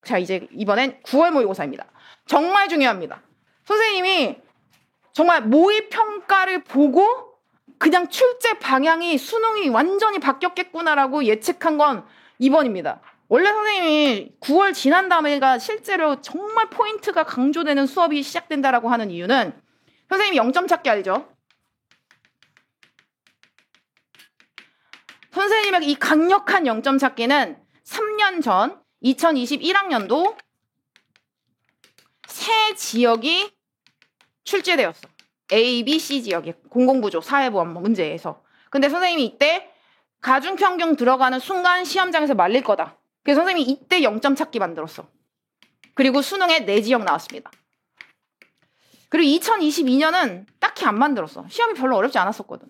자, 이제 이번엔 9월 모의고사입니다. 정말 중요합니다. 선생님이 정말 모의평가를 보고 그냥 출제 방향이 수능이 완전히 바뀌었겠구나라고 예측한 건 이번입니다. 원래 선생님이 9월 지난 다음에가 실제로 정말 포인트가 강조되는 수업이 시작된다라고 하는 이유는 선생님이 0점 찾기 알죠? 선생님의 이 강력한 0점 찾기는 3년 전 2021학년도 세 지역이 출제되었어. A, B, C 지역의 공공부조 사회보험 문제에서. 근데 선생님이 이때 가중평균 들어가는 순간 시험장에서 말릴 거다. 그래서 선생님이 이때 0점 찾기 만들었어. 그리고 수능에 4지역 나왔습니다. 그리고 2022년은 딱히 안 만들었어. 시험이 별로 어렵지 않았었거든.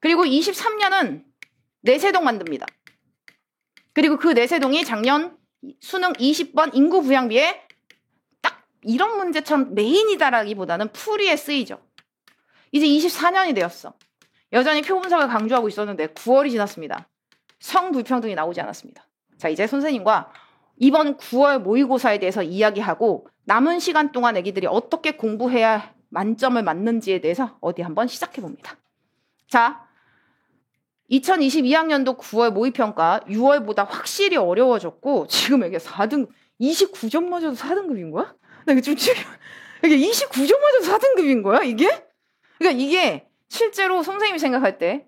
그리고 23년은 내세동 만듭니다. 그리고 그 내세동이 작년 수능 20번 인구 부양비에 딱 이런 문제처럼 메인이다라기보다는 풀이에 쓰이죠. 이제 24년이 되었어. 여전히 표분석을 강조하고 있었는데 9월이 지났습니다. 성불평등이 나오지 않았습니다. 자, 이제 선생님과 이번 9월 모의고사에 대해서 이야기하고 남은 시간 동안 애기들이 어떻게 공부해야 만점을 맞는지에 대해서 어디 한번 시작해봅니다. 자, 2022학년도 9월 모의평가 6월보다 확실히 어려워졌고 지금 이게 4등급 29점 맞아도 4등급인 거야? 나 이게 좀 이게 29점 맞아도 4등급인 거야 이게? 그러니까 이게 실제로 선생님이 생각할 때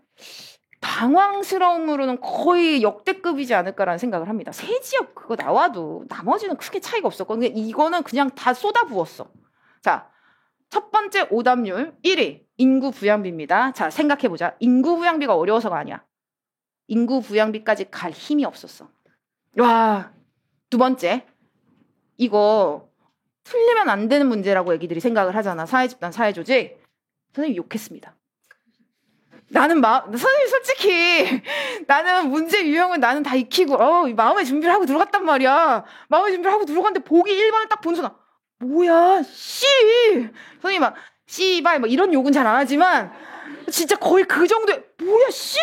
당황스러움으로는 거의 역대급이지 않을까라는 생각을 합니다. 세 지역 그거 나와도 나머지는 크게 차이가 없었거든요. 이거는 그냥 다 쏟아부었어. 자, 첫 번째 오답률 1위 인구 부양비입니다. 자, 생각해보자. 인구 부양비가 어려워서가 아니야. 인구 부양비까지 갈 힘이 없었어. 와, 두 번째 이거 틀리면 안 되는 문제라고 애기들이 생각을 하잖아. 사회집단 사회조직. 선생님이 욕했습니다. 선생님 솔직히 나는 문제 유형은 나는 다 익히고 마음의 준비를 하고 들어갔단 말이야. 마음의 준비를 하고 들어갔는데 보기 1번을 딱 본 순간 뭐야 씨 선생님 막 씨발 뭐 이런 욕은 잘 안 하지만 진짜 거의 그 정도에 뭐야 씨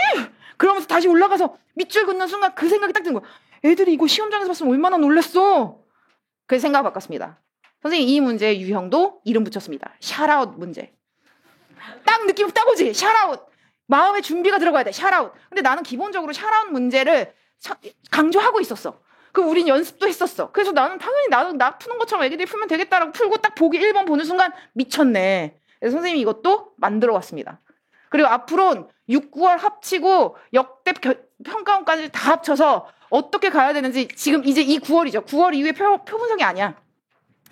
그러면서 다시 올라가서 밑줄 긋는 순간 그 생각이 딱 드는 거야. 애들이 이거 시험장에서 봤으면 얼마나 놀랬어. 그래서 생각 바꿨습니다. 선생님 이 문제의 유형도 이름 붙였습니다. 샤라웃 문제. 딱 느낌 딱 오지. 샤라웃. 마음의 준비가 들어가야 돼. 샤라웃. 근데 나는 기본적으로 샤라웃 문제를 강조하고 있었어. 우린 연습도 했었어. 그래서 나는 당연히 나 푸는 것처럼 애기들이 풀면 되겠다라고 풀고 딱 보기 1번 보는 순간 미쳤네. 그래서 선생님이 이것도 만들어 왔습니다. 그리고 앞으로는 6, 9월 합치고 역대 평가원까지 다 합쳐서 어떻게 가야 되는지 지금 이제 이 9월이죠. 9월 이후에 표분석이 아니야.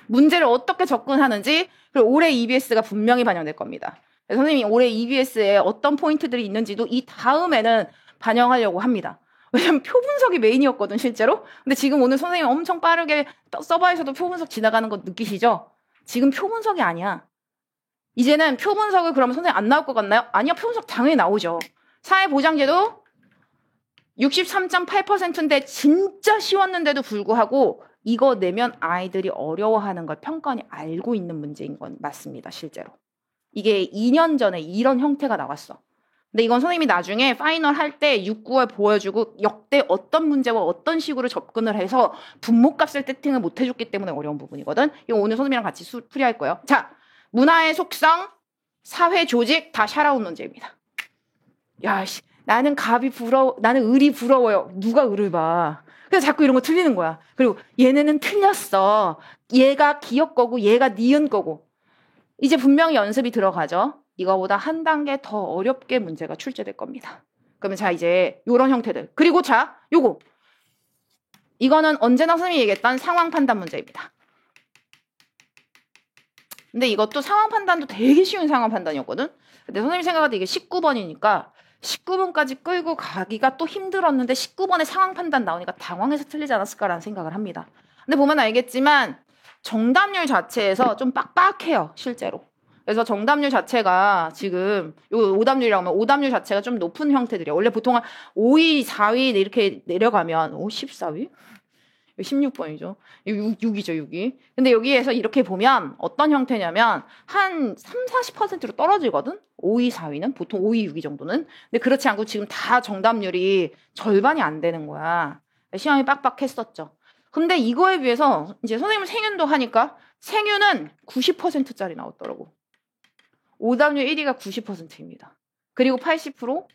문제를 어떻게 접근하는지 그리고 올해 EBS가 분명히 반영될 겁니다. 선생님이 올해 EBS에 어떤 포인트들이 있는지도 이 다음에는 반영하려고 합니다. 왜냐면 표분석이 메인이었거든 실제로. 근데 지금 오늘 선생님 엄청 빠르게 서버에서도 표분석 지나가는 거 느끼시죠? 지금 표분석이 아니야. 이제는 표분석을 그러면 선생님 안 나올 것 같나요? 아니요. 표분석 당연히 나오죠. 사회보장제도 63.8%인데 진짜 쉬웠는데도 불구하고 이거 내면 아이들이 어려워하는 걸 평가원이 알고 있는 문제인 건 맞습니다. 실제로. 이게 2년 전에 이런 형태가 나왔어. 근데 이건 선생님이 나중에 파이널 할 때 6, 9월 보여주고 역대 어떤 문제와 어떤 식으로 접근을 해서 분모값을 세팅을 못 해줬기 때문에 어려운 부분이거든. 이거 오늘 선생님이랑 같이 풀이할 거예요. 자, 문화의 속성, 사회 조직 다 샤라웃 문제입니다. 야, 나는 나는 을이 부러워요. 누가 을을 봐. 그래서 자꾸 이런 거 틀리는 거야. 그리고 얘네는 틀렸어. 얘가 기역 거고 얘가 니은 거고. 이제 분명히 연습이 들어가죠. 이거보다 한 단계 더 어렵게 문제가 출제될 겁니다. 그러면 자 이제 요런 형태들. 그리고 자 요거. 이거는 언제나 선생님이 얘기했던 상황 판단 문제입니다. 근데 이것도 상황 판단도 되게 쉬운 상황 판단이었거든. 근데 선생님이 생각할 때 이게 19번이니까 19번까지 끌고 가기가 또 힘들었는데 19번에 상황 판단 나오니까 당황해서 틀리지 않았을까라는 생각을 합니다. 근데 보면 알겠지만 정답률 자체에서 좀 빡빡해요. 실제로. 그래서 정답률 자체가 지금 요 오답률이라고 하면 오답률 자체가 좀 높은 형태들이에요. 원래 보통 한 5위, 4위 이렇게 내려가면 14위? 16번이죠. 6이죠, 6이. 근데 여기에서 이렇게 보면 어떤 형태냐면 한 30-40%로 떨어지거든? 5위, 4위는? 보통 5위, 6위 정도는. 근데 그렇지 않고 지금 다 정답률이 절반이 안 되는 거야. 시험이 빡빡했었죠. 근데 이거에 비해서 이제 선생님은 생윤도 하니까 생윤은 90%짜리 나왔더라고. 오답률 1위가 90%입니다. 그리고 80%,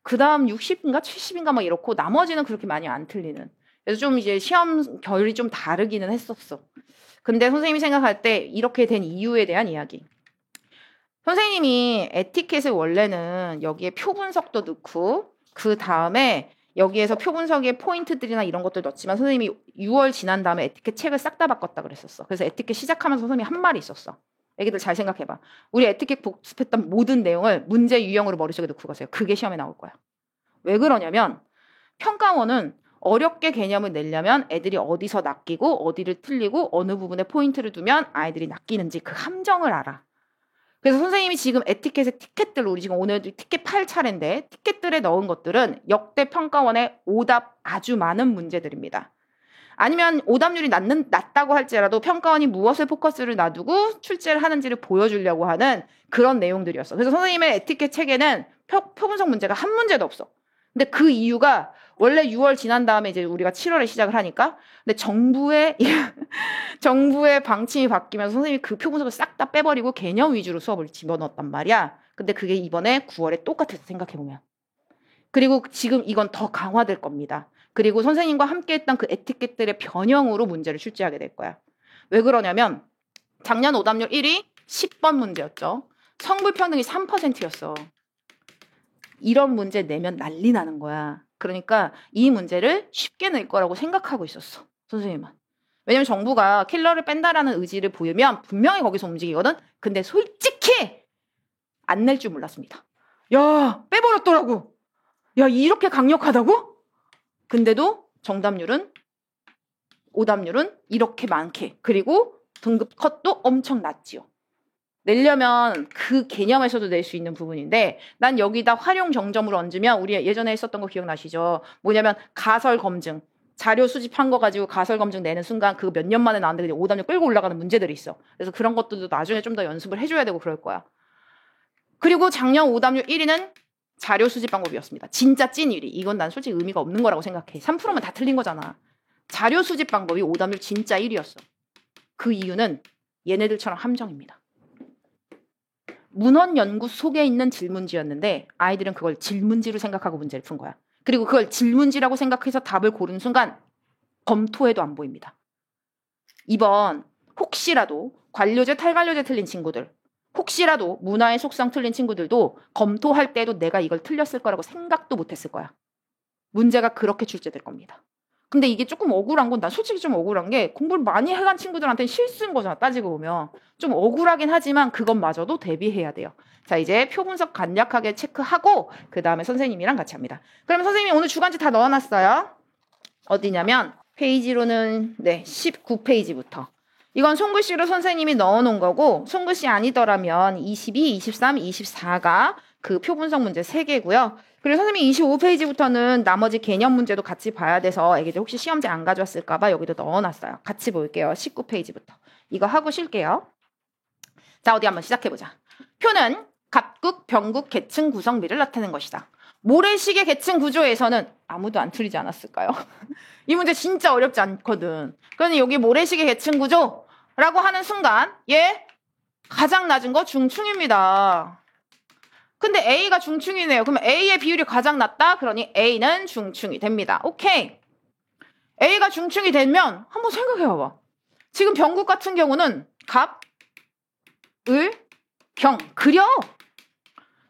그 다음 60인가 70인가 막 이렇고 나머지는 그렇게 많이 안 틀리는. 그래서 좀 이제 시험 결이 좀 다르기는 했었어. 근데 선생님이 생각할 때 이렇게 된 이유에 대한 이야기. 선생님이 에티켓을 원래는 여기에 표 분석도 넣고 그 다음에 여기에서 표 분석의 포인트들이나 이런 것들 넣었지만 선생님이 6월 지난 다음에 에티켓 책을 싹 다 바꿨다 그랬었어. 그래서 에티켓 시작하면서 선생님이 한 말이 있었어. 애기들 잘 생각해봐. 우리 에티켓 복습했던 모든 내용을 문제 유형으로 머릿속에 넣고 가세요. 그게 시험에 나올 거야. 왜 그러냐면 평가원은 어렵게 개념을 내려면 애들이 어디서 낚이고 어디를 틀리고 어느 부분에 포인트를 두면 아이들이 낚이는지 그 함정을 알아. 그래서 선생님이 지금 에티켓의 티켓들, 우리 지금 오늘 티켓 8차례인데 티켓들에 넣은 것들은 역대 평가원의 오답 아주 많은 문제들입니다. 아니면 오답률이 낮다고 할지라도 평가원이 무엇에 포커스를 놔두고 출제를 하는지를 보여주려고 하는 그런 내용들이었어. 그래서 선생님의 에티켓 책에는 표분석 문제가 한 문제도 없어. 근데 그 이유가 원래 6월 지난 다음에 이제 우리가 7월에 시작을 하니까 근데 정부의 방침이 바뀌면서 선생님이 그 표분석을 싹 다 빼버리고 개념 위주로 수업을 집어넣었단 말이야. 근데 그게 이번에 9월에 똑같아서 생각해보면. 그리고 지금 이건 더 강화될 겁니다. 그리고 선생님과 함께 했던 그 에티켓들의 변형으로 문제를 출제하게 될 거야. 왜 그러냐면 작년 오답률 1위 10번 문제였죠. 성불평등이 3%였어. 이런 문제 내면 난리 나는 거야. 그러니까 이 문제를 쉽게 낼 거라고 생각하고 있었어. 선생님은. 왜냐면 정부가 킬러를 뺀다라는 의지를 보이면 분명히 거기서 움직이거든. 근데 솔직히 안 낼 줄 몰랐습니다. 야, 빼버렸더라고. 야, 이렇게 강력하다고? 근데도 정답률은 오답률은 이렇게 많게. 그리고 등급 컷도 엄청 낮지요. 내려면 그 개념에서도 낼 수 있는 부분인데 난 여기다 활용 정점으로 얹으면 우리 예전에 했었던 거 기억나시죠? 뭐냐면 가설 검증. 자료 수집한 거 가지고 가설 검증 내는 순간 그거 몇 년 만에 나왔는데 오답률 끌고 올라가는 문제들이 있어. 그래서 그런 것들도 나중에 좀 더 연습을 해줘야 되고 그럴 거야. 그리고 작년 오답률 1위는 자료 수집 방법이었습니다. 진짜 찐 1위. 이건 난 솔직히 의미가 없는 거라고 생각해. 3%면 다 틀린 거잖아. 자료 수집 방법이 오답률 진짜 1위였어. 그 이유는 얘네들처럼 함정입니다. 문헌연구 속에 있는 질문지였는데 아이들은 그걸 질문지로 생각하고 문제를 푼 거야. 그리고 그걸 질문지라고 생각해서 답을 고른 순간 검토해도 안 보입니다. 이번 혹시라도 관료제, 탈관료제 틀린 친구들, 혹시라도 문화의 속성 틀린 친구들도 검토할 때도 내가 이걸 틀렸을 거라고 생각도 못했을 거야. 문제가 그렇게 출제될 겁니다. 근데 이게 조금 억울한 건 난 솔직히 좀 억울한 게 공부를 많이 해간 친구들한테는 실수인 거잖아. 따지고 보면. 좀 억울하긴 하지만 그것마저도 대비해야 돼요. 자, 이제 표 분석 간략하게 체크하고 그 다음에 선생님이랑 같이 합니다. 그러면 선생님이 오늘 주간지 다 넣어놨어요. 어디냐면 페이지로는 19페이지부터. 이건 손글씨로 선생님이 넣어놓은 거고 손글씨 아니더라면 22, 23, 24가 그 표 분석 문제 3개고요. 그리고 선생님이 25페이지부터는 나머지 개념 문제도 같이 봐야 돼서 애기들 혹시 시험지 안 가져왔을까 봐 여기도 넣어놨어요. 같이 볼게요. 19페이지부터. 이거 하고 쉴게요. 자, 어디 한번 시작해보자. 표는 갑국, 병국, 계층 구성비를 나타낸 것이다. 모래시계 계층 구조에서는 아무도 안 틀리지 않았을까요? 이 문제 진짜 어렵지 않거든. 그러니 여기 모래시계 계층 구조라고 하는 순간 얘 가장 낮은 거 중충입니다. 근데 A가 중충이네요. 그러면 A의 비율이 가장 낮다? 그러니 A는 중충이 됩니다. 오케이. A가 중충이 되면 한번 생각해봐봐. 지금 병국 같은 경우는 갑, 을, 경. 그려.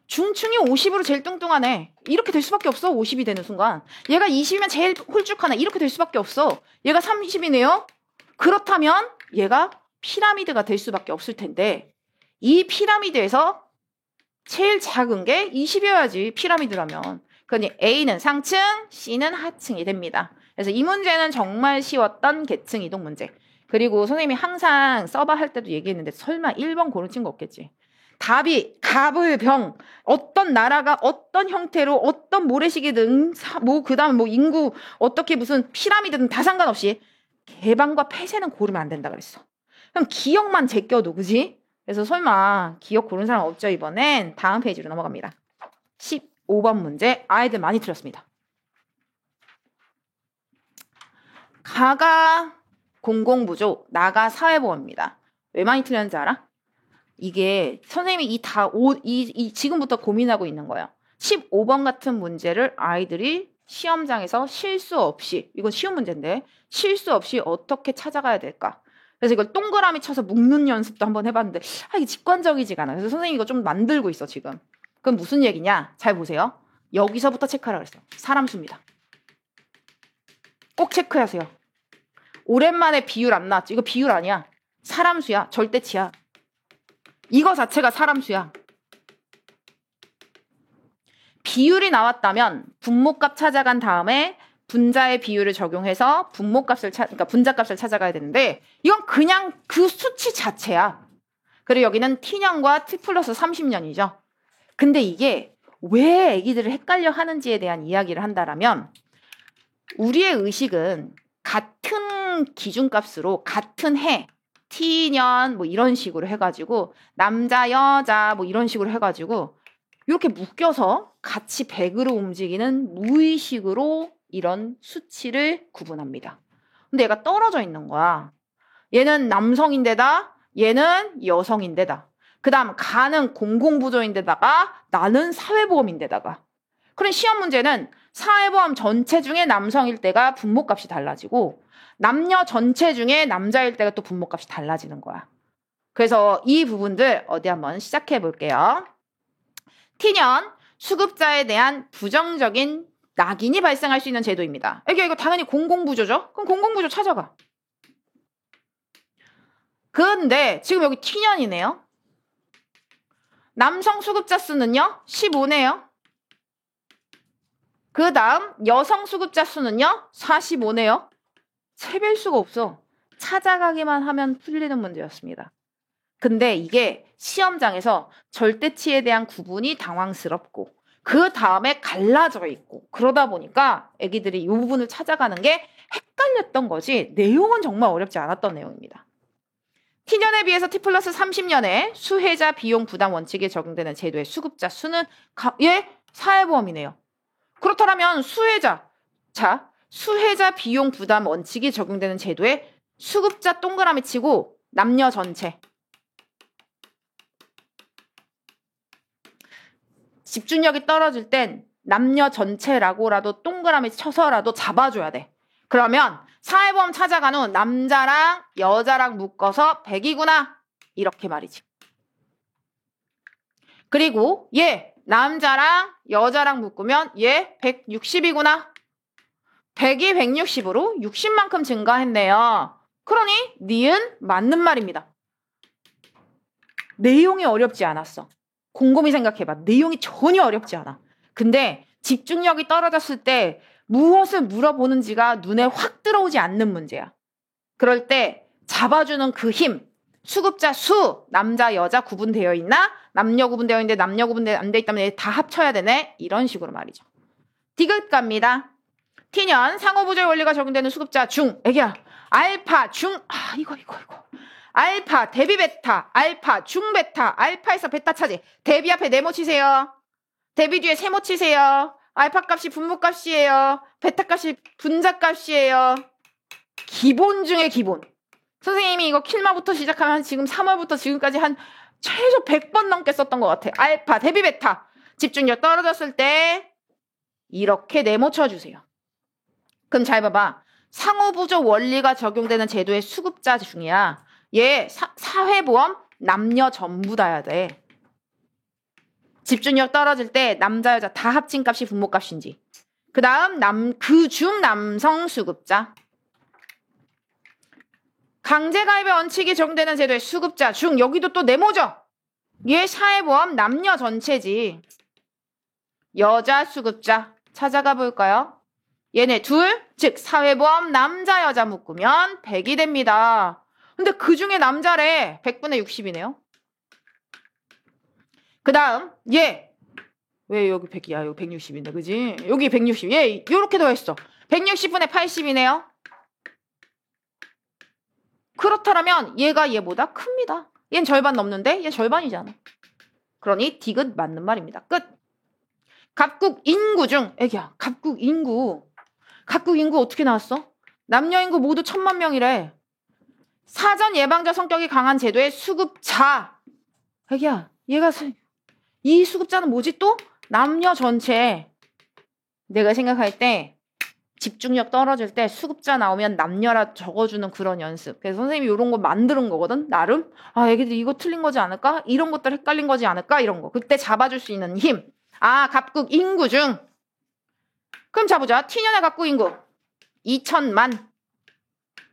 중충이 50으로 제일 뚱뚱하네. 이렇게 될 수밖에 없어. 50이 되는 순간. 얘가 20이면 제일 홀쭉하네. 이렇게 될 수밖에 없어. 얘가 30이네요. 그렇다면 얘가 피라미드가 될 수밖에 없을 텐데 이 피라미드에서 제일 작은 게 20이어야지 피라미드라면. 그러니 A는 상층, C는 하층이 됩니다. 그래서 이 문제는 정말 쉬웠던 계층 이동 문제. 그리고 선생님이 항상 써봐 할 때도 얘기했는데 설마 1번 고른 친구 없겠지. 답이 갑을 병 어떤 나라가 어떤 형태로 어떤 모래시계든 그다음 인구 어떻게 무슨 피라미드든 다 상관없이 개방과 폐쇄는 고르면 안 된다 그랬어. 그럼 기억만 제껴도 그지? 그래서 설마 기억 고른 사람 없죠? 이번엔 다음 페이지로 넘어갑니다. 15번 문제 아이들 많이 틀렸습니다. 가가 공공부조, 나가 사회보험입니다. 왜 많이 틀렸는지 알아? 이게 선생님이 지금부터 고민하고 있는 거예요. 15번 같은 문제를 아이들이 시험장에서 실수 없이, 이건 쉬운 문제인데 실수 없이 어떻게 찾아가야 될까? 그래서 이걸 동그라미 쳐서 묶는 연습도 한번 해봤는데 이게 직관적이지가 않아. 그래서 선생님이 이거 좀 만들고 있어 지금. 그럼 무슨 얘기냐? 잘 보세요. 여기서부터 체크하라 그랬어. 사람 수입니다. 꼭 체크하세요. 오랜만에 비율 안 나왔죠? 이거 비율 아니야. 사람 수야. 절대치야. 이거 자체가 사람 수야. 비율이 나왔다면 분모값 찾아간 다음에 분자의 비율을 적용해서 그러니까 분자값을 찾아가야 되는데 이건 그냥 그 수치 자체야. 그리고 여기는 t년과 t 플러스 30년이죠. 근데 이게 왜 애기들을 헷갈려 하는지에 대한 이야기를 한다라면 우리의 의식은 같은 기준값으로 같은 해 t년 뭐 이런 식으로 해가지고 남자 여자 뭐 이런 식으로 해가지고 이렇게 묶여서 같이 100으로 움직이는 무의식으로 이런 수치를 구분합니다. 근데 얘가 떨어져 있는 거야. 얘는 남성인데다 얘는 여성인데다. 그 다음 가는 공공부조인데다가 나는 사회보험인데다가. 그럼 시험 문제는 사회보험 전체 중에 남성일 때가 분모값이 달라지고 남녀 전체 중에 남자일 때가 또 분모값이 달라지는 거야. 그래서 이 부분들 어디 한번 시작해 볼게요. t년 수급자에 대한 부정적인 낙인이 발생할 수 있는 제도입니다. 이거 당연히 공공부조죠? 그럼 공공부조 찾아가. 그런데 지금 여기 t년이네요. 남성 수급자 수는요? 15네요. 그 다음 여성 수급자 수는요? 45네요. 세배일 수가 없어. 찾아가기만 하면 풀리는 문제였습니다. 근데 이게 시험장에서 절대치에 대한 구분이 당황스럽고 그 다음에 갈라져 있고 그러다 보니까 애기들이 이 부분을 찾아가는 게 헷갈렸던 거지 내용은 정말 어렵지 않았던 내용입니다. t년에 비해서 t 플러스 30년에 수혜자 비용 부담 원칙에 적용되는 제도의 수급자 수는 사회보험이네요. 그렇다면 수혜자 비용 부담 원칙이 적용되는 제도의 수급자 동그라미 치고 남녀 전체 집중력이 떨어질 땐 남녀 전체라고라도 동그라미 쳐서라도 잡아줘야 돼. 그러면 사회보험 찾아간 후 남자랑 여자랑 묶어서 100이구나. 이렇게 말이지. 그리고 얘 남자랑 여자랑 묶으면 얘 160이구나. 100이 160으로 60만큼 증가했네요. 그러니 니은 맞는 말입니다. 내용이 어렵지 않았어. 곰곰이 생각해봐. 내용이 전혀 어렵지 않아. 근데 집중력이 떨어졌을 때 무엇을 물어보는지가 눈에 확 들어오지 않는 문제야. 그럴 때 잡아주는 그 힘, 수급자 수, 남자, 여자 구분되어 있나? 남녀 구분되어 있는데 남녀 구분되어 안 돼 있다면 다 합쳐야 되네? 이런 식으로 말이죠. 디귿 갑니다. t년 상호부조의 원리가 적용되는 수급자 중, 애기야, 알파, 중, 이거. 알파, 대비 베타, 알파, 중 베타, 알파에서 베타 차지. 대비 앞에 네모 치세요. 대비 뒤에 세모 치세요. 알파 값이 분모 값이에요. 베타 값이 분자 값이에요. 기본 중에 기본. 선생님이 이거 킬마부터 시작하면 지금 3월부터 지금까지 한 최소 100번 넘게 썼던 것 같아. 알파, 대비 베타. 집중력 떨어졌을 때 이렇게 네모 쳐주세요. 그럼 잘 봐봐. 상호부조 원리가 적용되는 제도의 수급자 중이야. 얘 사회보험 남녀 전부 다야 돼. 집중력 떨어질 때 남자 여자 다 합친 값이 분모값인지. 그 다음 그중 남성 수급자. 강제가입의 원칙이 적용되는 제도의 수급자 중 여기도 또 네모죠. 얘 사회보험 남녀 전체지. 여자 수급자 찾아가 볼까요? 얘네 둘, 즉 사회보험 남자 여자 묶으면 100이 됩니다. 근데 그 중에 남자래. 100분의 60이네요. 그 다음 얘. 왜 여기 100이야? 여기 160인데 그지? 여기 160. 얘 요렇게 더했어. 160분의 80이네요. 그렇다면 얘가 얘보다 큽니다. 얘는 절반 넘는데 얘 절반이잖아. 그러니 디귿 맞는 말입니다. 끝. 갑국 인구 중 애기야. 갑국 인구 어떻게 나왔어? 남녀 인구 모두 1000만 명이래. 사전 예방자 성격이 강한 제도의 수급자. 애기야, 이 수급자는 뭐지 또? 남녀 전체. 내가 생각할 때 집중력 떨어질 때 수급자 나오면 남녀라 적어주는 그런 연습. 그래서 선생님이 이런 거 만드는 거거든, 나름. 아, 애기들 이거 틀린 거지 않을까? 이런 것들 헷갈린 거지 않을까? 이런 거. 그때 잡아줄 수 있는 힘. 아, 갑국 인구 중. 그럼 자보자. T년의 갑국 인구 2000만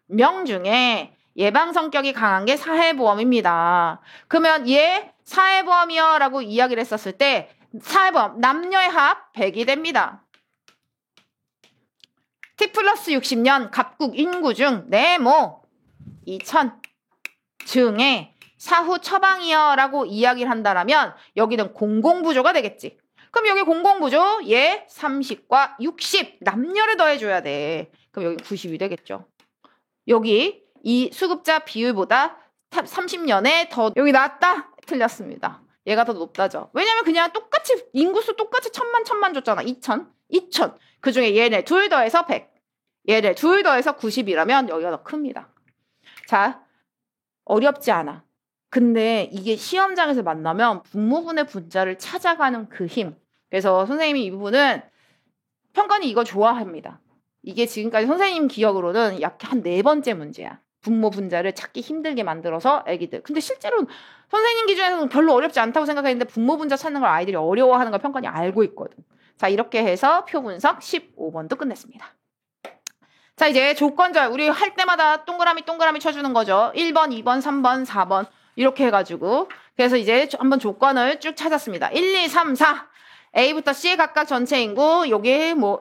명 중에 예방 성격이 강한 게 사회보험입니다. 그러면 얘 사회보험이요 라고 이야기를 했었을 때 사회보험 남녀의 합 100이 됩니다. T 플러스 60년 갑국 인구 중 네모 2000 중에 사후 처방이요 라고 이야기를 한다면 여기는 공공부조가 되겠지. 그럼 여기 공공부조 얘 30과 60 남녀를 더해줘야 돼. 그럼 여기 90이 되겠죠. 여기 이 수급자 비율보다 30년에 더 여기 낮다? 틀렸습니다. 얘가 더 높다죠. 왜냐면 그냥 똑같이 인구수 똑같이 1000만 줬잖아. 2000. 그중에 얘네 둘 더해서 100. 얘네 둘 더해서 90이라면 여기가 더 큽니다. 자, 어렵지 않아. 근데 이게 시험장에서 만나면 분모분의 분자를 찾아가는 그 힘. 그래서 선생님이 이 부분은 평가는 이거 좋아합니다. 이게 지금까지 선생님 기억으로는 약 한 4번째 문제야. 분모 분자를 찾기 힘들게 만들어서 애기들. 근데 실제로 선생님 기준에서는 별로 어렵지 않다고 생각했는데 분모 분자 찾는 걸 아이들이 어려워하는 걸 평가원이 알고 있거든. 자, 이렇게 해서 표 분석 15번도 끝냈습니다. 자, 이제 조건절. 우리 할 때마다 동그라미 쳐주는 거죠. 1번, 2번, 3번, 4번 이렇게 해가지고. 그래서 이제 한번 조건을 쭉 찾았습니다. 1, 2, 3, 4. A부터 C 각각 전체 인구, 요게 뭐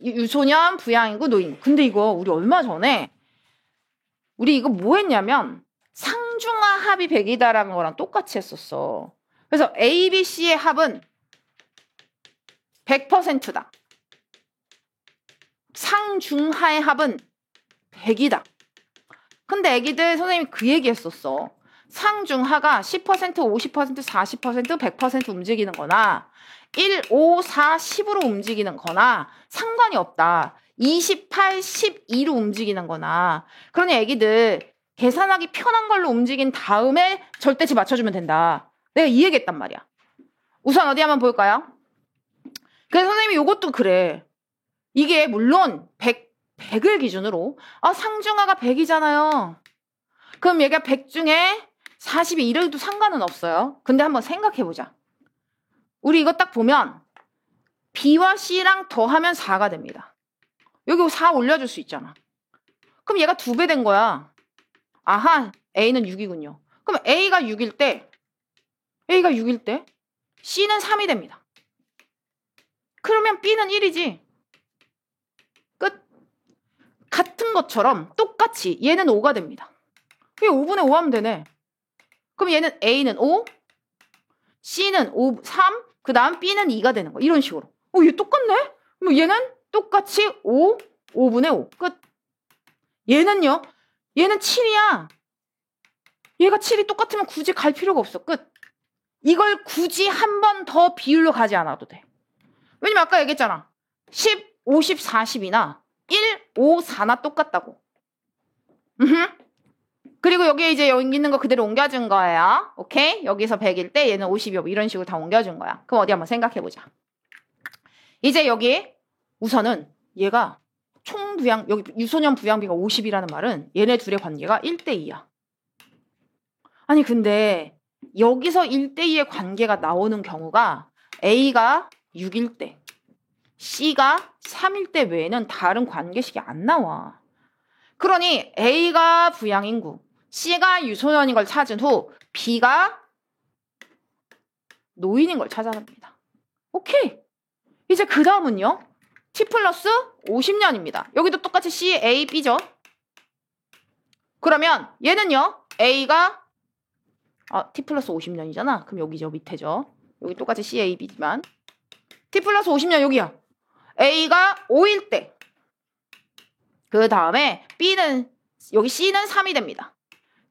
유소년, 부양인구, 노인구. 근데 이거 우리 얼마 전에 우리 이거 뭐 했냐면 상중하 합이 100이다라는 거랑 똑같이 했었어. 그래서 A, B, C의 합은 100%다. 상중하의 합은 100이다. 근데 애기들 선생님이 그 얘기 했었어. 상중하가 10%, 50%, 40%, 100% 움직이는 거나 1, 5, 4, 10으로 움직이는 거나 상관이 없다. 28, 12로 움직이는 거나. 그러니 애기들 계산하기 편한 걸로 움직인 다음에 절대치 맞춰주면 된다. 내가 이 얘기했단 말이야. 우선 어디 한번 볼까요? 그래서 선생님이 이것도 그래. 이게 물론 100을 기준으로 상중하가 100이잖아요. 그럼 얘가 100 중에 40이 이래도 상관은 없어요. 근데 한번 생각해보자. 우리 이거 딱 보면 B와 C랑 더하면 4가 됩니다. 여기 4 올려줄 수 있잖아. 그럼 얘가 2배 된 거야. 아하, A는 6이군요. 그럼 A가 6일 때 C는 3이 됩니다. 그러면 B는 1이지. 끝. 같은 것처럼 똑같이 얘는 5가 됩니다. 그게 5분의 5 하면 되네. 그럼 얘는 A는 5, C는 5, 3, 그 다음 B는 2가 되는 거. 이런 식으로. 얘 똑같네? 그럼 얘는 똑같이 5, 5분의 5. 끝. 얘는요? 얘는 7이야. 얘가 7이 똑같으면 굳이 갈 필요가 없어. 끝. 이걸 굳이 한 번 더 비율로 가지 않아도 돼. 왜냐면 아까 얘기했잖아. 10, 50, 40이나 1, 5, 4나 똑같다고. 그리고 여기 이제 여기 있는 거 그대로 옮겨준 거예요. 오케이? 여기서 100일 때 얘는 50이고 이런 식으로 다 옮겨준 거야. 그럼 어디 한번 생각해보자. 이제 여기 우선은 얘가 총부양, 여기 유소년 부양비가 50이라는 말은 얘네 둘의 관계가 1대2야. 아니 근데 여기서 1대2의 관계가 나오는 경우가 A가 6일 때, C가 3일 때 외에는 다른 관계식이 안 나와. 그러니 A가 부양인구, C가 유소년인 걸 찾은 후 B가 노인인 걸 찾아냅니다. 오케이. 이제 그 다음은요. T 플러스 50년입니다. 여기도 똑같이 C, A, B죠. 그러면 얘는요. A가 T 플러스 50년이잖아. 그럼 여기죠. 밑에죠. 여기 똑같이 C, A, B지만 T 플러스 50년 여기야. A가 5일 때. 그 다음에 B는 여기 C는 3이 됩니다.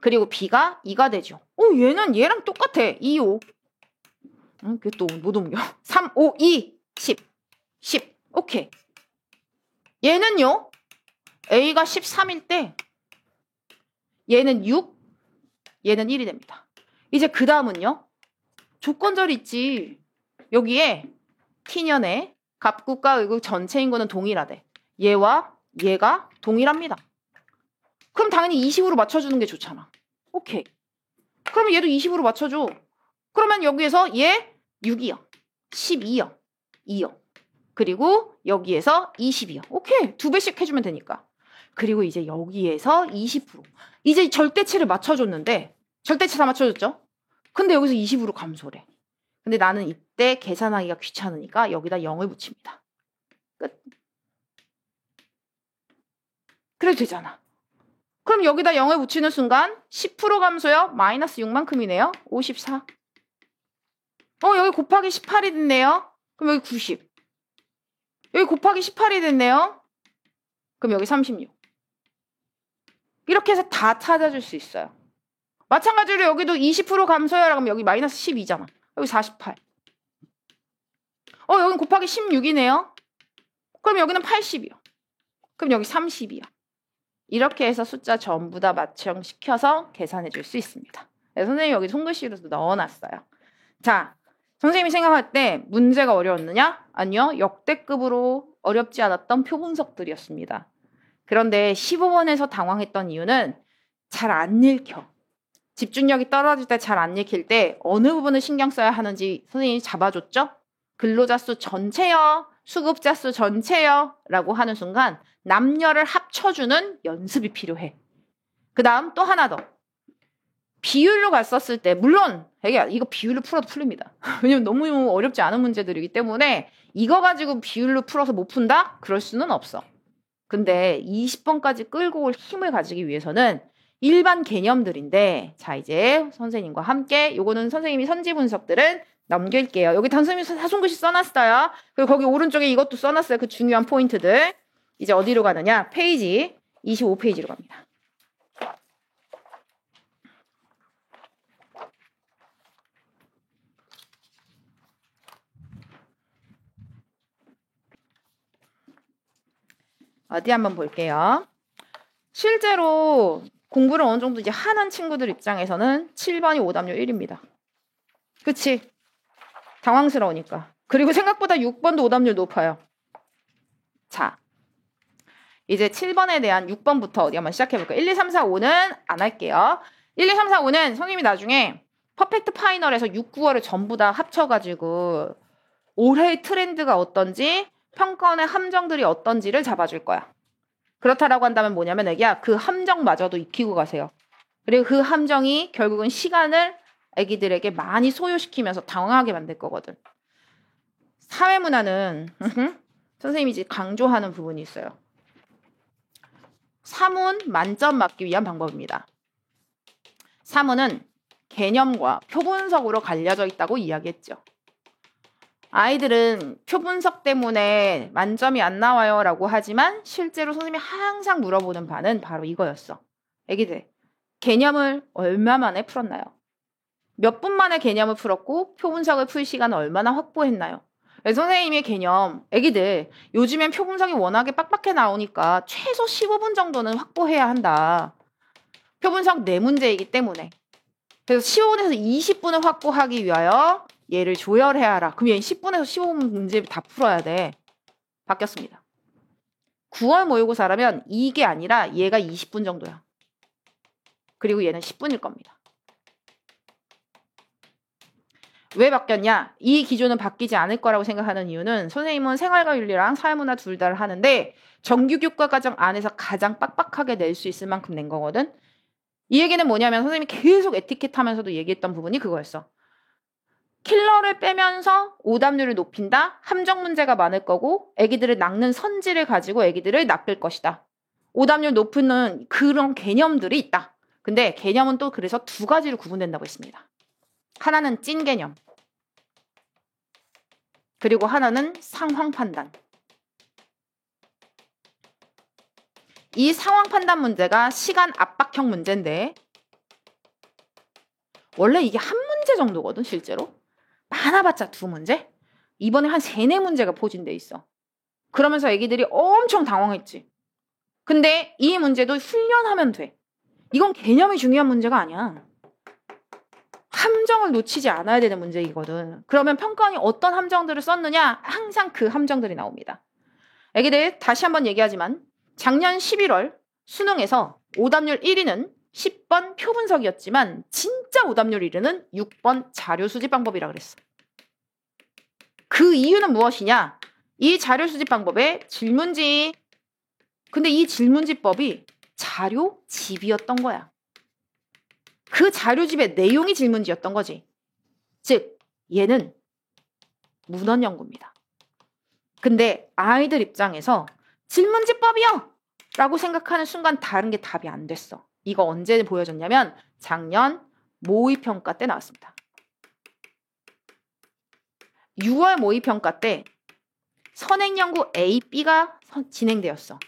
그리고 B가 2가 되죠. 얘는 얘랑 똑같아. 2, 5. 그게 또 못 옮겨. 3, 5, 2, 10. 10. 오케이. 얘는요. A가 13일 때 얘는 6, 얘는 1이 됩니다. 이제 그 다음은요. 조건절이 있지. 여기에 t년의 값국과 의국 전체 인구는 동일하대. 얘와 얘가 동일합니다. 그럼 당연히 20으로 맞춰주는 게 좋잖아. 오케이. 그러면 얘도 20으로 맞춰줘. 그러면 여기에서 얘 6이요. 12요. 2요. 그리고 여기에서 22요. 오케이. 2배씩 해주면 되니까. 그리고 이제 여기에서 20%. 이제 절대치를 맞춰줬는데 절대치 다 맞춰줬죠? 근데 여기서 20으로 감소래. 근데 나는 이때 계산하기가 귀찮으니까 여기다 0을 붙입니다. 끝. 그래도 되잖아. 그럼 여기다 0을 붙이는 순간 10% 감소요? 마이너스 6만큼이네요. 54. 여기 곱하기 18이 됐네요. 그럼 여기 90. 여기 곱하기 18이 됐네요. 그럼 여기 36. 이렇게 해서 다 찾아줄 수 있어요. 마찬가지로 여기도 20% 감소요. 그럼 여기 마이너스 12잖아. 여기 48. 여긴 곱하기 16이네요. 그럼 여기는 80이요. 그럼 여기 30이요. 이렇게 해서 숫자 전부 다 맞춤시켜서 계산해 줄 수 있습니다. 네, 선생님이 여기 손글씨로도 넣어놨어요. 자, 선생님이 생각할 때 문제가 어려웠느냐? 아니요. 역대급으로 어렵지 않았던 표분석들이었습니다. 그런데 15번에서 당황했던 이유는 잘 안 읽혀. 집중력이 떨어질 때 잘 안 읽힐 때 어느 부분을 신경 써야 하는지 선생님이 잡아줬죠? 근로자 수 전체요, 수급자 수 전체요 라고 하는 순간 남녀를 합쳐주는 연습이 필요해. 그 다음 또 하나 더. 비율로 갔었을 때 물론 이거 비율로 풀어도 풀립니다. 왜냐면 너무 어렵지 않은 문제들이기 때문에 이거 가지고 비율로 풀어서 못 푼다? 그럴 수는 없어. 근데 20번까지 끌고 올 힘을 가지기 위해서는 일반 개념들인데 자 이제 선생님과 함께 요거는 선생님이 선지 분석들은 넘길게요. 여기 선생님이 사송글씨 써놨어요. 그리고 거기 오른쪽에 이것도 써놨어요. 그 중요한 포인트들. 이제 어디로 가느냐? 페이지 25페이지로 갑니다. 어디 한번 볼게요. 실제로 공부를 어느 정도 이제 하는 친구들 입장에서는 7번이 오답률 1입니다. 그치? 당황스러우니까. 그리고 생각보다 6번도 오답률 높아요. 자, 이제 7번에 대한 6번부터 어디 한번 시작해볼까요? 1, 2, 3, 4, 5는 안 할게요. 1, 2, 3, 4, 5는 선생님이 나중에 퍼펙트 파이널에서 6, 9월을 전부 다 합쳐가지고 올해의 트렌드가 어떤지 평가원의 함정들이 어떤지를 잡아줄 거야. 그렇다라고 한다면 뭐냐면 애기야 그 함정마저도 익히고 가세요. 그리고 그 함정이 결국은 시간을 애기들에게 많이 소요시키면서 당황하게 만들 거거든. 사회문화는 선생님이 이제 강조하는 부분이 있어요. 사문 만점 맞기 위한 방법입니다. 사문은 개념과 표분석으로 갈려져 있다고 이야기했죠. 아이들은 표분석 때문에 만점이 안 나와요 라고 하지만 실제로 선생님이 항상 물어보는 바는 바로 이거였어. 애기들, 개념을 얼마 만에 풀었나요? 몇 분 만에 개념을 풀었고 표분석을 풀 시간을 얼마나 확보했나요? 선생님의 개념, 애기들 요즘엔 표분석이 워낙에 빡빡해 나오니까 최소 15분 정도는 확보해야 한다. 표분석 4문제이기 때문에. 그래서 15분에서 20분을 확보하기 위하여 얘를 조열해야 하라. 그럼 얘 10분에서 15분 문제 다 풀어야 돼. 바뀌었습니다. 9월 모의고사라면 이게 아니라 얘가 20분 정도야. 그리고 얘는 10분일 겁니다. 왜 바뀌었냐? 이 기조는 바뀌지 않을 거라고 생각하는 이유는 선생님은 생활과 윤리랑 사회문화 둘 다를 하는데 정규 교과 과정 안에서 가장 빡빡하게 낼 수 있을 만큼 낸 거거든. 이 얘기는 뭐냐면 선생님이 계속 에티켓 하면서도 얘기했던 부분이 그거였어. 킬러를 빼면서 오답률을 높인다. 함정 문제가 많을 거고 애기들을 낚는 선지를 가지고 애기들을 낚을 것이다. 오답률 높은 그런 개념들이 있다. 근데 개념은 또 그래서 두 가지로 구분된다고 했습니다. 하나는 찐 개념. 그리고 하나는 상황 판단. 이 상황 판단 문제가 시간 압박형 문제인데 원래 이게 한 문제 정도거든 실제로. 많아봤자 2문제? 이번에 한 3, 4문제가 포진돼 있어. 그러면서 애기들이 엄청 당황했지. 근데 이 문제도 훈련하면 돼. 이건 개념이 중요한 문제가 아니야. 함정을 놓치지 않아야 되는 문제이거든. 그러면 평가원이 어떤 함정들을 썼느냐? 항상 그 함정들이 나옵니다. 애기들 다시 한번 얘기하지만 작년 11월 수능에서 오답률 1위는 10번 표분석이었지만 진짜 오답률 1위는 6번 자료 수집 방법이라 그랬어. 그 이유는 무엇이냐? 이 자료 수집 방법의 질문지. 근데 이 질문지법이 자료집이었던 거야. 그 자료집의 내용이 질문지였던 거지. 즉 얘는 문헌 연구입니다. 근데 아이들 입장에서 질문지법이요! 라고 생각하는 순간 다른 게 답이 안 됐어. 이거 언제 보여줬냐면 작년 모의평가 때 나왔습니다. 6월 모의평가 때 선행연구 A, B가 진행되었어.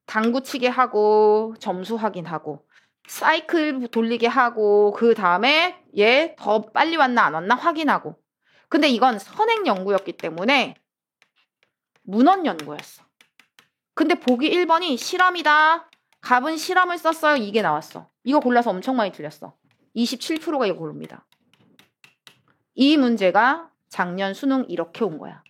당구치게 하고 점수 확인하고 사이클 돌리게 하고 그 다음에 얘 더 빨리 왔나 안 왔나 확인하고. 근데 이건 선행연구였기 때문에 문헌연구였어. 근데 보기 1번이 실험이다. 갑은 실험을 썼어요. 이게 나왔어. 이거 골라서 엄청 많이 틀렸어. 27%가 이거 고릅니다. 이 문제가 작년 수능 이렇게 온 거야.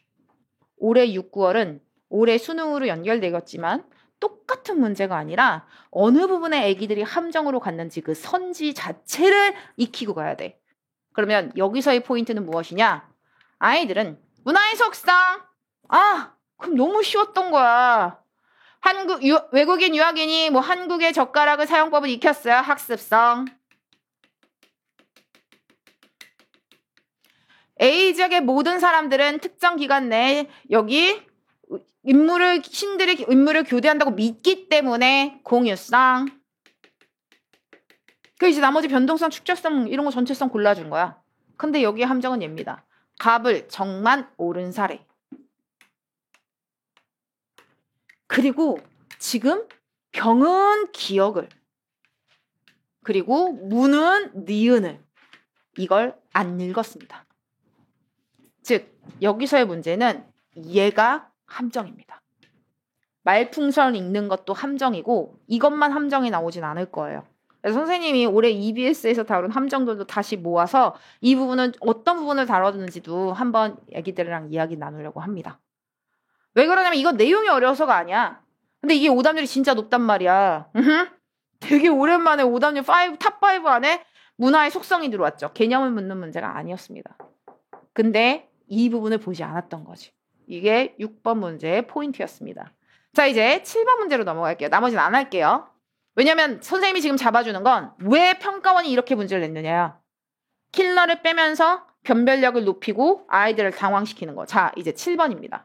올해 6, 9월은 올해 수능으로 연결되겠지만 똑같은 문제가 아니라 어느 부분에 애기들이 함정으로 갔는지 그 선지 자체를 익히고 가야 돼. 그러면 여기서의 포인트는 무엇이냐? 아이들은 문화의 속성. 그럼 너무 쉬웠던 거야. 외국인 유학인이 뭐 한국의 젓가락을 사용법을 익혔어요. 학습성. A 지역의 모든 사람들은 특정 기간 내에 여기 신들이 인물을 교대한다고 믿기 때문에 공유성. 그 이제 나머지 변동성, 축적성 이런 거 전체성 골라준 거야. 근데 여기 함정은 얘입니다. 갑을 정만 옳은 사례. 그리고 지금 병은 기억을. 그리고 문은 니은을. 이걸 안 읽었습니다. 즉 여기서의 문제는 얘가 함정입니다. 말풍선 읽는 것도 함정이고 이것만 함정이 나오진 않을 거예요. 그래서 선생님이 올해 EBS에서 다룬 함정들도 다시 모아서 이 부분은 어떤 부분을 다뤘는지도 한번 애기들이랑 이야기 나누려고 합니다. 왜 그러냐면 이거 내용이 어려워서가 아니야. 근데 이게 오답률이 진짜 높단 말이야. 되게 오랜만에 오답률 탑5 안에 문화의 속성이 들어왔죠. 개념을 묻는 문제가 아니었습니다. 근데 이 부분을 보지 않았던 거지. 이게 6번 문제의 포인트였습니다. 자, 이제 7번 문제로 넘어갈게요. 나머지는 안 할게요. 왜냐면 선생님이 지금 잡아주는 건 왜 평가원이 이렇게 문제를 냈느냐. 킬러를 빼면서 변별력을 높이고 아이들을 당황시키는 거. 자, 이제 7번입니다.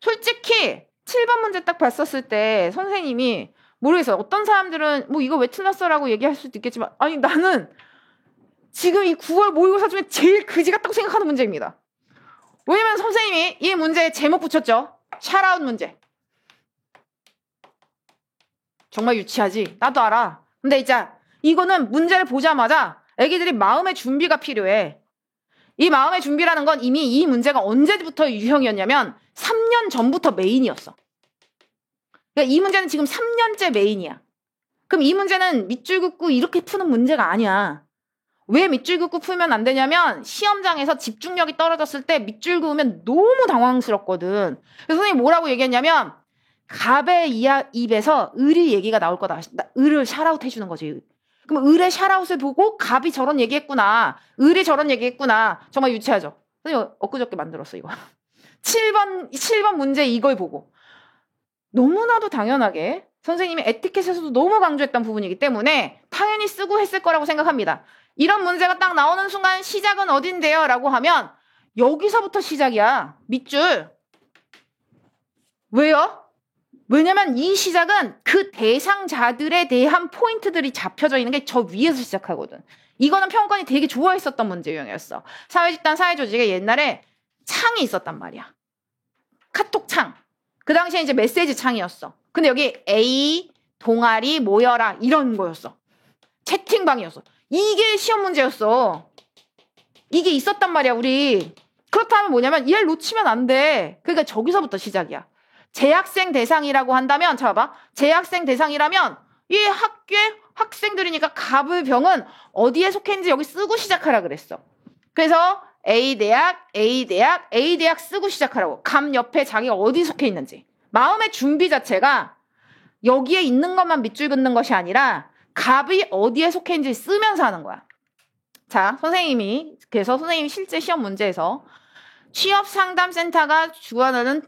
솔직히 7번 문제 딱 봤었을 때 선생님이 모르겠어요. 어떤 사람들은 뭐 이거 왜 틀렸어? 라고 얘기할 수도 있겠지만 아니 나는 지금 이 9월 모의고사 중에 제일 그지 같다고 생각하는 문제입니다. 왜냐면 선생님이 이 문제에 제목 붙였죠. 샤라웃 문제. 정말 유치하지? 나도 알아. 근데 이제 이거는 문제를 보자마자 애기들이 마음의 준비가 필요해. 이 마음의 준비라는 건 이미 이 문제가 언제부터 유형이었냐면 3년 전부터 메인이었어. 그러니까 이 문제는 지금 3년째 메인이야. 그럼 이 문제는 밑줄 긋고 이렇게 푸는 문제가 아니야. 왜 밑줄 긋고 풀면 안 되냐면 시험장에서 집중력이 떨어졌을 때 밑줄 그으면 너무 당황스럽거든. 그래서 선생님이 뭐라고 얘기했냐면 갑의 입에서 을이 얘기가 나올 거다. 을을 샤라웃 해주는 거지. 그럼 을의 샤라웃을 보고 갑이 저런 얘기했구나. 을이 저런 얘기했구나. 정말 유치하죠. 선생님 엊그저께 만들었어 이거. 7번 문제 이걸 보고. 너무나도 당연하게 선생님이 에티켓에서도 너무 강조했던 부분이기 때문에 당연히 쓰고 했을 거라고 생각합니다. 이런 문제가 딱 나오는 순간 시작은 어딘데요? 라고 하면 여기서부터 시작이야. 밑줄. 왜요? 왜냐면 이 시작은 그 대상자들에 대한 포인트들이 잡혀져 있는 게 저 위에서 시작하거든. 이거는 평가원이 되게 좋아했었던 문제 유형이었어. 사회집단 사회조직에 옛날에 창이 있었단 말이야. 카톡 창. 그 당시에 이제 메시지 창이었어. 근데 여기 A, 동아리, 모여라 이런 거였어. 채팅방이었어. 이게 시험 문제였어. 이게 있었단 말이야 우리. 그렇다면 뭐냐면 얘를 놓치면 안 돼. 그러니까 저기서부터 시작이야. 재학생 대상이라고 한다면, 자 봐봐. 재학생 대상이라면 이 학교의 학생들이니까 갑을 병은 어디에 속해 있는지 여기 쓰고 시작하라 그랬어. 그래서 A대학, A대학, A대학 쓰고 시작하라고. 갑 옆에 자기가 어디 속해 있는지. 마음의 준비 자체가 여기에 있는 것만 밑줄 긋는 것이 아니라 갑이 어디에 속해 있는지 쓰면서 하는 거야. 자, 그래서 선생님이 실제 시험 문제에서 취업상담센터가 주관하는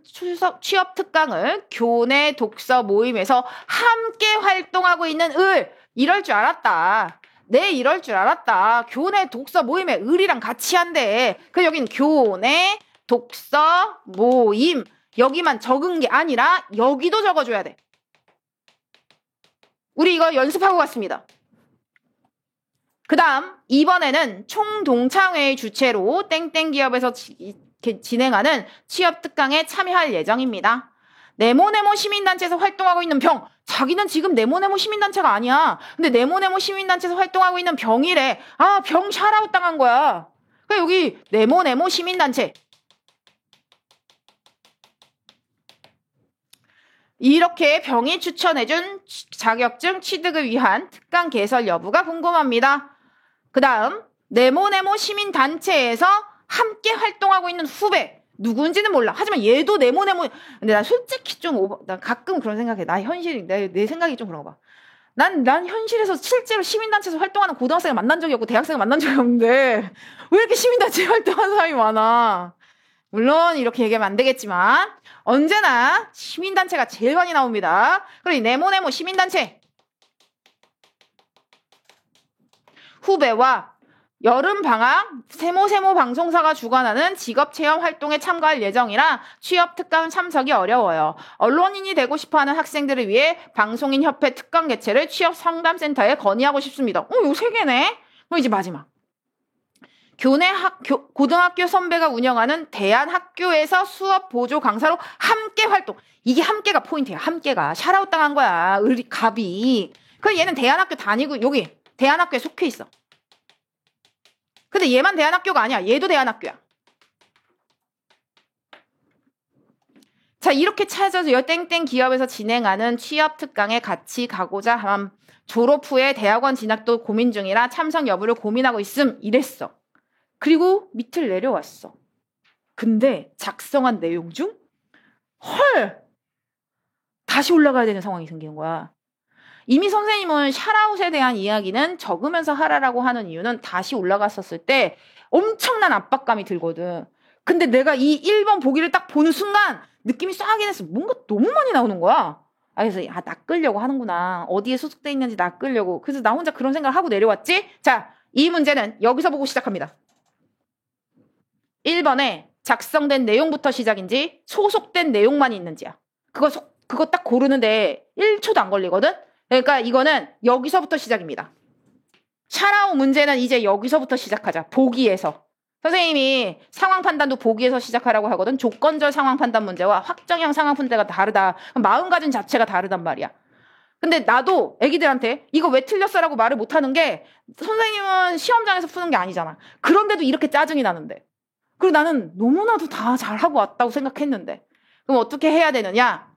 취업 특강을 교내 독서 모임에서 함께 활동하고 있는 이럴 줄 알았다. 네, 이럴 줄 알았다. 교내 독서 모임에 을이랑 같이 한대. 그래서 여긴 교내 독서 모임. 여기만 적은 게 아니라 여기도 적어줘야 돼. 우리 이거 연습하고 갔습니다. 그 다음 이번에는 총동창회의 주최로 땡땡 기업에서 진행하는 취업 특강에 참여할 예정입니다. 네모네모 시민단체에서 활동하고 있는 병. 자기는 지금 네모네모 시민단체가 아니야. 근데 네모네모 시민단체에서 활동하고 있는 병이래. 아, 병 샤라웃 당한 거야. 그러니까 여기 네모네모 시민단체. 이렇게 병이 추천해준 자격증 취득을 위한 특강 개설 여부가 궁금합니다. 그 다음 네모네모 시민단체에서 함께 활동하고 있는 후배 누군지는 몰라. 하지만 얘도 네모네모. 근데 난 솔직히 난 가끔 그런 생각해. 내 생각이 좀 그런 거 봐. 난 현실에서 실제로 시민단체에서 활동하는 고등학생을 만난 적이 없고 대학생을 만난 적이 없는데 왜 이렇게 시민단체에 활동하는 사람이 많아. 물론 이렇게 얘기하면 안 되겠지만 언제나 시민단체가 제일 많이 나옵니다. 그리고 네모네모 시민단체 후배와 여름방학 세모세모 방송사가 주관하는 직업체험 활동에 참가할 예정이라 취업특강 참석이 어려워요. 언론인이 되고 싶어하는 학생들을 위해 방송인협회 특강 개최를 취업상담센터에 건의하고 싶습니다. 이거 3개네. 그럼 이제 마지막. 교내 고등학교 선배가 운영하는 대한학교에서 수업 보조 강사로 함께 활동. 이게 함께가 포인트야. 함께가. 샤라웃 당한 거야. 갑이. 그럼 얘는 대한학교 다니고 여기 대한학교에 속해 있어. 근데 얘만 대한학교가 아니야. 얘도 대한학교야. 자, 이렇게 찾아서 땡땡 기업에서 진행하는 취업 특강에 같이 가고자 함. 졸업 후에 대학원 진학도 고민 중이라 참석 여부를 고민하고 있음. 이랬어. 그리고 밑을 내려왔어. 근데 작성한 내용 중 다시 올라가야 되는 상황이 생기는 거야. 이미 선생님은 샤라웃에 대한 이야기는 적으면서 하라라고 하는 이유는 다시 올라갔었을 때 엄청난 압박감이 들거든. 근데 내가 이 1번 보기를 딱 보는 순간 느낌이 싹하긴 했어. 뭔가 너무 많이 나오는 거야. 그래서 낚으려고 하는구나. 어디에 소속돼 있는지 낚으려고. 그래서 나 혼자 그런 생각을 하고 내려왔지. 자, 이 문제는 여기서 보고 시작합니다. 1번에 작성된 내용부터 시작인지 소속된 내용만 있는지야. 그거 딱 고르는데 1초도 안 걸리거든. 그러니까 이거는 여기서부터 시작입니다. 샤라웃 문제는 이제 여기서부터 시작하자. 보기에서. 선생님이 상황 판단도 보기에서 시작하라고 하거든. 조건절 상황 판단 문제와 확정형 상황 판단가 다르다. 마음가짐 자체가 다르단 말이야. 근데 나도 애기들한테 이거 왜 틀렸어라고 말을 못하는 게 선생님은 시험장에서 푸는 게 아니잖아. 그런데도 이렇게 짜증이 나는데. 그리고 나는 너무나도 다 잘하고 왔다고 생각했는데. 그럼 어떻게 해야 되느냐?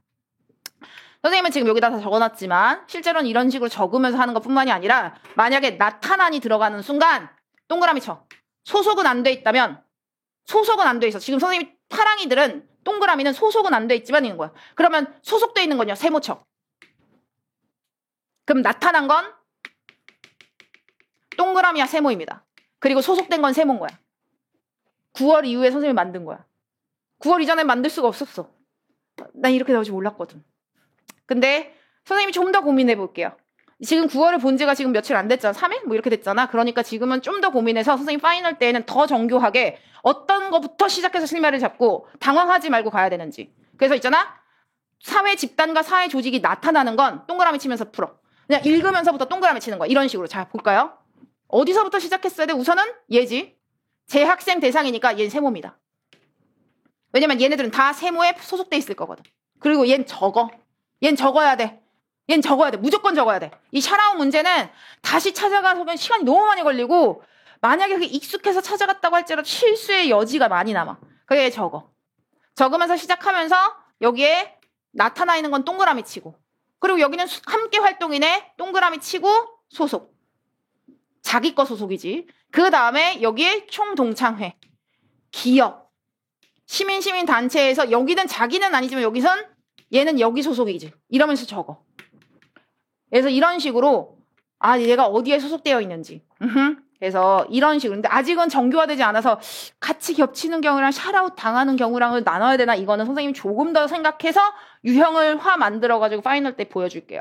선생님은 지금 여기다 다 적어놨지만 실제로는 이런 식으로 적으면서 하는 것뿐만이 아니라 만약에 나타난이 들어가는 순간 동그라미 쳐. 소속은 안 돼 있다면 소속은 안 돼 있어. 지금 선생님이 파랑이들은 동그라미는 소속은 안 돼 있지만 있는 거야. 그러면 소속돼 있는 건요. 세모 쳐. 그럼 나타난 건 동그라미와 세모입니다. 그리고 소속된 건 세모인 거야. 9월 이후에 선생님이 만든 거야. 9월 이전에 만들 수가 없었어. 난 이렇게 나올 줄 몰랐거든. 근데 선생님이 좀 더 고민해 볼게요. 지금 9월을 본 지가 지금 며칠 안 됐잖아. 3일? 뭐 이렇게 됐잖아. 그러니까 지금은 좀 더 고민해서 선생님 파이널 때에는 더 정교하게 어떤 거부터 시작해서 실마리를 잡고 당황하지 말고 가야 되는지. 그래서 있잖아. 사회 집단과 사회 조직이 나타나는 건 동그라미 치면서 풀어. 그냥 읽으면서부터 동그라미 치는 거야. 이런 식으로. 자, 볼까요? 어디서부터 시작했어야 돼? 우선은 얘지. 재학생 대상이니까 얘는 세모입니다. 왜냐면 얘네들은 다 세모에 소속돼 있을 거거든. 그리고 얘는 적어. 얘는 적어야 돼. 얘는 적어야 돼. 무조건 적어야 돼. 이 샤라웃 문제는 다시 찾아가서 시간이 너무 많이 걸리고 만약에 그게 익숙해서 찾아갔다고 할지라도 실수의 여지가 많이 남아. 그게 적어. 적으면서 시작하면서 여기에 나타나 있는 건 동그라미 치고. 그리고 여기는 함께 활동이네. 동그라미 치고 소속. 자기 거 소속이지. 그 다음에 여기에 총동창회. 기업. 시민단체에서 여기는 자기는 아니지만 여기선 얘는 여기 소속이지. 이러면서 적어. 그래서 이런 식으로 얘가 어디에 소속되어 있는지. 그래서 이런 식으로. 근데 아직은 정교화되지 않아서 같이 겹치는 경우랑 샤라웃 당하는 경우랑을 나눠야 되나? 이거는 선생님이 조금 더 생각해서 유형을 만들어가지고 파이널 때 보여줄게요.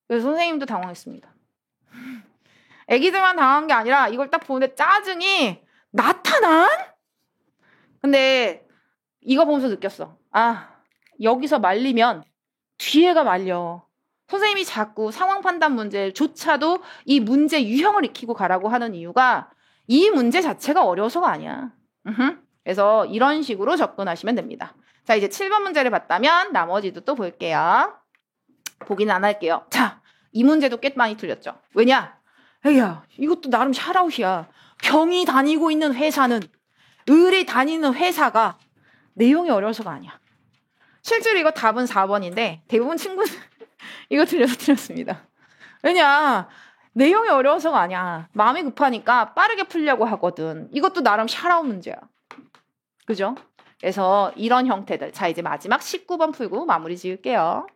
그래서 선생님도 당황했습니다. 애기들만 당한 게 아니라 이걸 딱 보는데 짜증이 나타난? 근데 이거 보면서 느꼈어. 여기서 말리면 뒤에가 말려. 선생님이 자꾸 상황 판단 문제조차도 이 문제 유형을 익히고 가라고 하는 이유가 이 문제 자체가 어려워서가 아니야. 그래서 이런 식으로 접근하시면 됩니다. 자, 이제 7번 문제를 봤다면 나머지도 또 볼게요. 보기는 안 할게요. 자, 이 문제도 꽤 많이 틀렸죠. 왜냐? 에이야, 이것도 나름 샤라웃이야. 병이 다니고 있는 회사는, 을이 다니는 회사가 내용이 어려워서가 아니야. 실제로 이거 답은 4번인데 대부분 친구들 이거 틀려서 틀렸습니다. 왜냐? 내용이 어려워서가 아니야. 마음이 급하니까 빠르게 풀려고 하거든. 이것도 나름 샤라웃 문제야. 그죠? 그래서 이런 형태들. 자, 이제 마지막 19번 풀고 마무리 지을게요.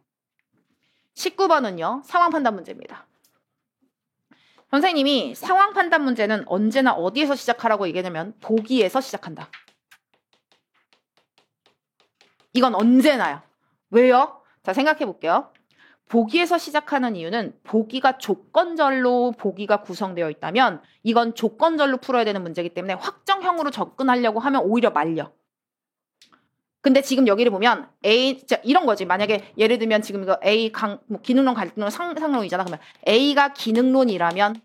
19번은요. 상황 판단 문제입니다. 선생님이 상황 판단 문제는 언제나 어디에서 시작하라고 얘기하냐면 보기에서 시작한다. 이건 언제나요. 왜요? 자, 생각해 볼게요. 보기에서 시작하는 이유는 보기가 조건절로 보기가 구성되어 있다면 이건 조건절로 풀어야 되는 문제이기 때문에 확정형으로 접근하려고 하면 오히려 말려. 근데 지금 여기를 보면 A, 이런 거지. 만약에 예를 들면 지금 이거 A 기능론, 갈등론, 상상론이잖아. 그러면 A가 기능론이라면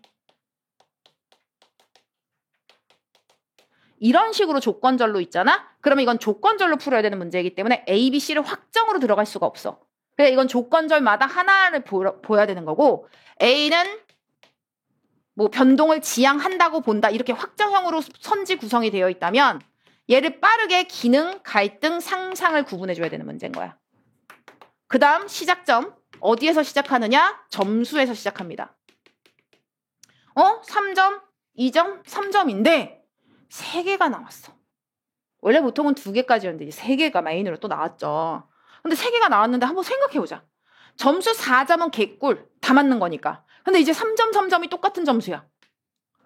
이런 식으로 조건절로 있잖아. 그러면 이건 조건절로 풀어야 되는 문제이기 때문에 A, B, C를 확정으로 들어갈 수가 없어. 그래, 이건 조건절마다 하나를 보여야 되는 거고 A는 뭐 변동을 지향한다고 본다. 이렇게 확정형으로 선지 구성이 되어 있다면 얘를 빠르게 기능, 갈등, 상상을 구분해줘야 되는 문제인 거야. 그 다음 시작점. 어디에서 시작하느냐? 점수에서 시작합니다. 3점, 2점, 3점인데 3개가 나왔어. 원래 보통은 2개까지였는데 3개가 메인으로 또 나왔죠. 근데 3개가 나왔는데 한번 생각해보자. 점수 4점은 개꿀. 다 맞는 거니까. 근데 이제 3점, 3점이 똑같은 점수야.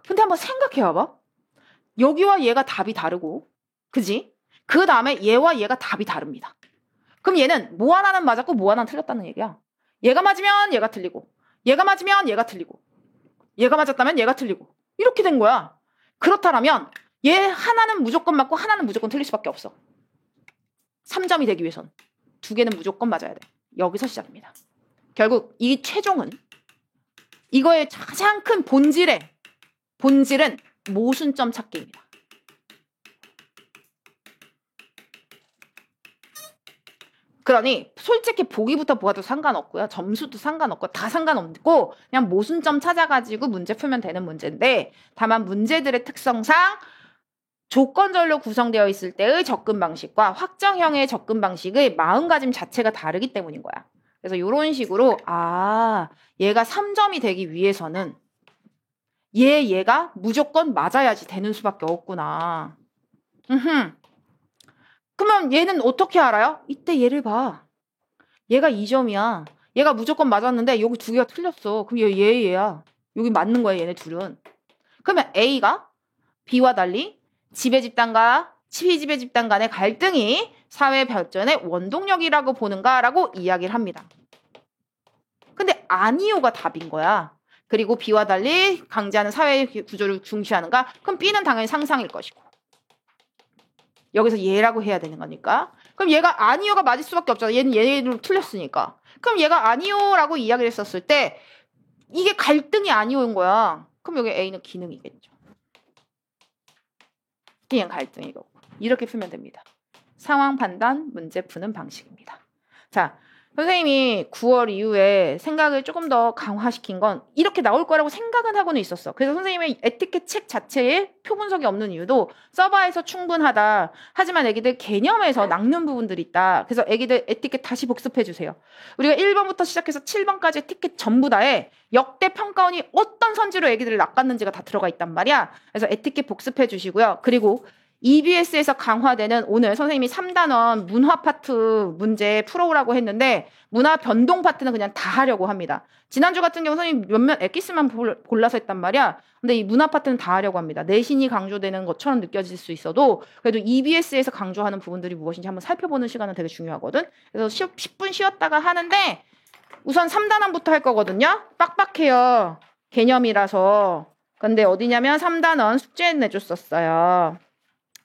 근데 한번 생각해봐봐. 여기와 얘가 답이 다르고 그지? 그 다음에 얘와 얘가 답이 다릅니다. 그럼 얘는 뭐 하나는 맞았고 뭐 하나는 틀렸다는 얘기야. 얘가 맞으면 얘가 틀리고 얘가 맞으면 얘가 틀리고 얘가 맞았다면 얘가 틀리고 이렇게 된 거야. 그렇다면 얘 하나는 무조건 맞고 하나는 무조건 틀릴 수밖에 없어. 3점이 되기 위해선 2개는 무조건 맞아야 돼. 여기서 시작입니다. 결국 이 최종은 이거의 가장 큰 본질은 모순점 찾기입니다. 그러니 솔직히 보기부터 보아도 상관없고요. 점수도 상관없고 다 상관없고 그냥 모순점 찾아가지고 문제 풀면 되는 문제인데 다만 문제들의 특성상 조건절로 구성되어 있을 때의 접근 방식과 확정형의 접근 방식의 마음가짐 자체가 다르기 때문인 거야. 그래서 이런 식으로 얘가 3점이 되기 위해서는 얘가 무조건 맞아야지 되는 수밖에 없구나. 그러면 얘는 어떻게 알아요? 이때 얘를 봐. 얘가 2점이야. 얘가 무조건 맞았는데 여기 2개가 틀렸어. 그럼 얘야. 여기 맞는 거야, 얘네 둘은. 그러면 A가 B와 달리 지배 집단과 피지배 집단 간의 갈등이 사회 발전의 원동력이라고 보는가라고 이야기를 합니다. 근데 아니요가 답인 거야. 그리고 B와 달리 강제하는 사회 구조를 중시하는가? 그럼 B는 당연히 상상일 것이고. 여기서 얘라고 해야 되는 거니까. 그럼 얘가 아니요가 맞을 수밖에 없잖아. 얘는 얘로 틀렸으니까. 그럼 얘가 아니요라고 이야기를 했었을 때 이게 갈등이 아니요인 거야. 그럼 여기 A는 기능이겠죠. B는 갈등이고. 이렇게 풀면 됩니다. 상황 판단 문제 푸는 방식입니다. 자, 선생님이 9월 이후에 생각을 조금 더 강화시킨 건 이렇게 나올 거라고 생각은 하고는 있었어. 그래서 선생님의 에티켓 책 자체에 표 분석이 없는 이유도 서버에서 충분하다. 하지만 애기들 개념에서 낚는 부분들이 있다. 그래서 애기들 에티켓 다시 복습해 주세요. 우리가 1번부터 시작해서 7번까지 티켓 전부 다에 역대 평가원이 어떤 선지로 애기들을 낚았는지가 다 들어가 있단 말이야. 그래서 에티켓 복습해 주시고요. 그리고 EBS에서 강화되는 오늘 선생님이 3단원 문화 파트 문제 풀어오라고 했는데 문화 변동 파트는 그냥 다 하려고 합니다. 지난주 같은 경우 선생님이 몇몇 엑기스만 골라서 했단 말이야. 근데 이 문화 파트는 다 하려고 합니다. 내신이 강조되는 것처럼 느껴질 수 있어도 그래도 EBS에서 강조하는 부분들이 무엇인지 한번 살펴보는 시간은 되게 중요하거든. 그래서 10분 쉬었다가 하는데 우선 3단원부터 할 거거든요. 빡빡해요. 개념이라서. 근데 어디냐면 3단원 숙제 내줬었어요.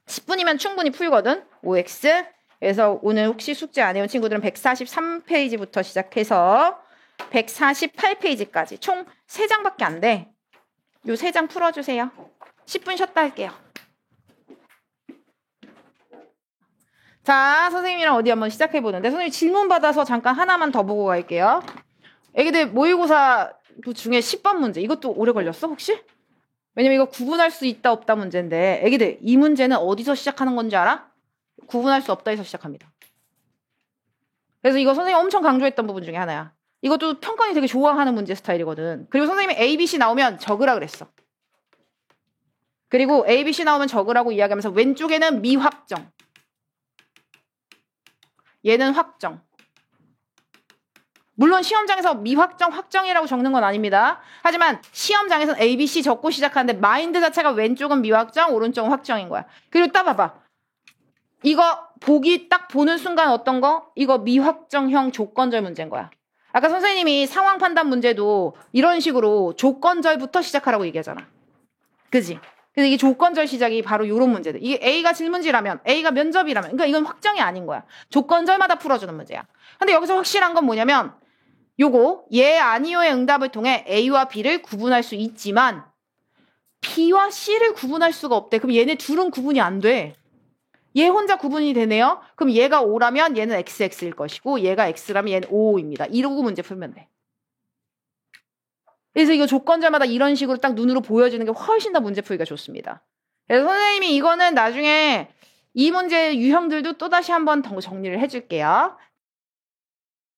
10분이면 충분히 풀거든. OX. 그래서 오늘 혹시 숙제 안 해온 친구들은 143페이지부터 시작해서 148페이지까지 총 3장밖에 안 돼. 요 3장 풀어주세요. 10분 쉬었다 할게요. 자, 선생님이랑 어디 한번 시작해보는데 선생님 질문 받아서 잠깐 하나만 더 보고 갈게요. 애기들 모의고사 중에 10번 문제. 이것도 오래 걸렸어 혹시? 왜냐면 이거 구분할 수 있다 없다 문제인데 애기들 이 문제는 어디서 시작하는 건지 알아? 구분할 수 없다에서 시작합니다. 그래서 이거 선생님이 엄청 강조했던 부분 중에 하나야. 이것도 평가원이 되게 좋아하는 문제 스타일이거든. 그리고 선생님이 ABC 나오면 적으라 그랬어. 그리고 ABC 나오면 적으라고 이야기하면서 왼쪽에는 미확정. 얘는 확정. 물론 시험장에서 미확정, 확정이라고 적는 건 아닙니다. 하지만 시험장에서는 ABC 적고 시작하는데 마인드 자체가 왼쪽은 미확정, 오른쪽은 확정인 거야. 그리고 딱 봐봐. 이거 보기 딱 보는 순간 어떤 거? 이거 미확정형 조건절 문제인 거야. 아까 선생님이 상황 판단 문제도 이런 식으로 조건절부터 시작하라고 얘기하잖아. 그지? 그래서 이게 조건절 시작이 바로 이런 문제들. 이게 A가 질문지라면, A가 면접이라면, 그러니까 이건 확정이 아닌 거야. 조건절마다 풀어주는 문제야. 근데 여기서 확실한 건 뭐냐면 요거 예 아니요의 응답을 통해 A와 B를 구분할 수 있지만 B와 C를 구분할 수가 없대. 그럼 얘네 둘은 구분이 안 돼. 얘 혼자 구분이 되네요. 그럼 얘가 O라면 얘는 XX일 것이고 얘가 X라면 얘는 OO입니다. 이러고 문제 풀면 돼. 그래서 이거 조건절마다 이런 식으로 딱 눈으로 보여지는 게 훨씬 더 문제 풀기가 좋습니다. 그래서 선생님이 이거는 나중에 이 문제의 유형들도 또다시 한번 더 정리를 해줄게요.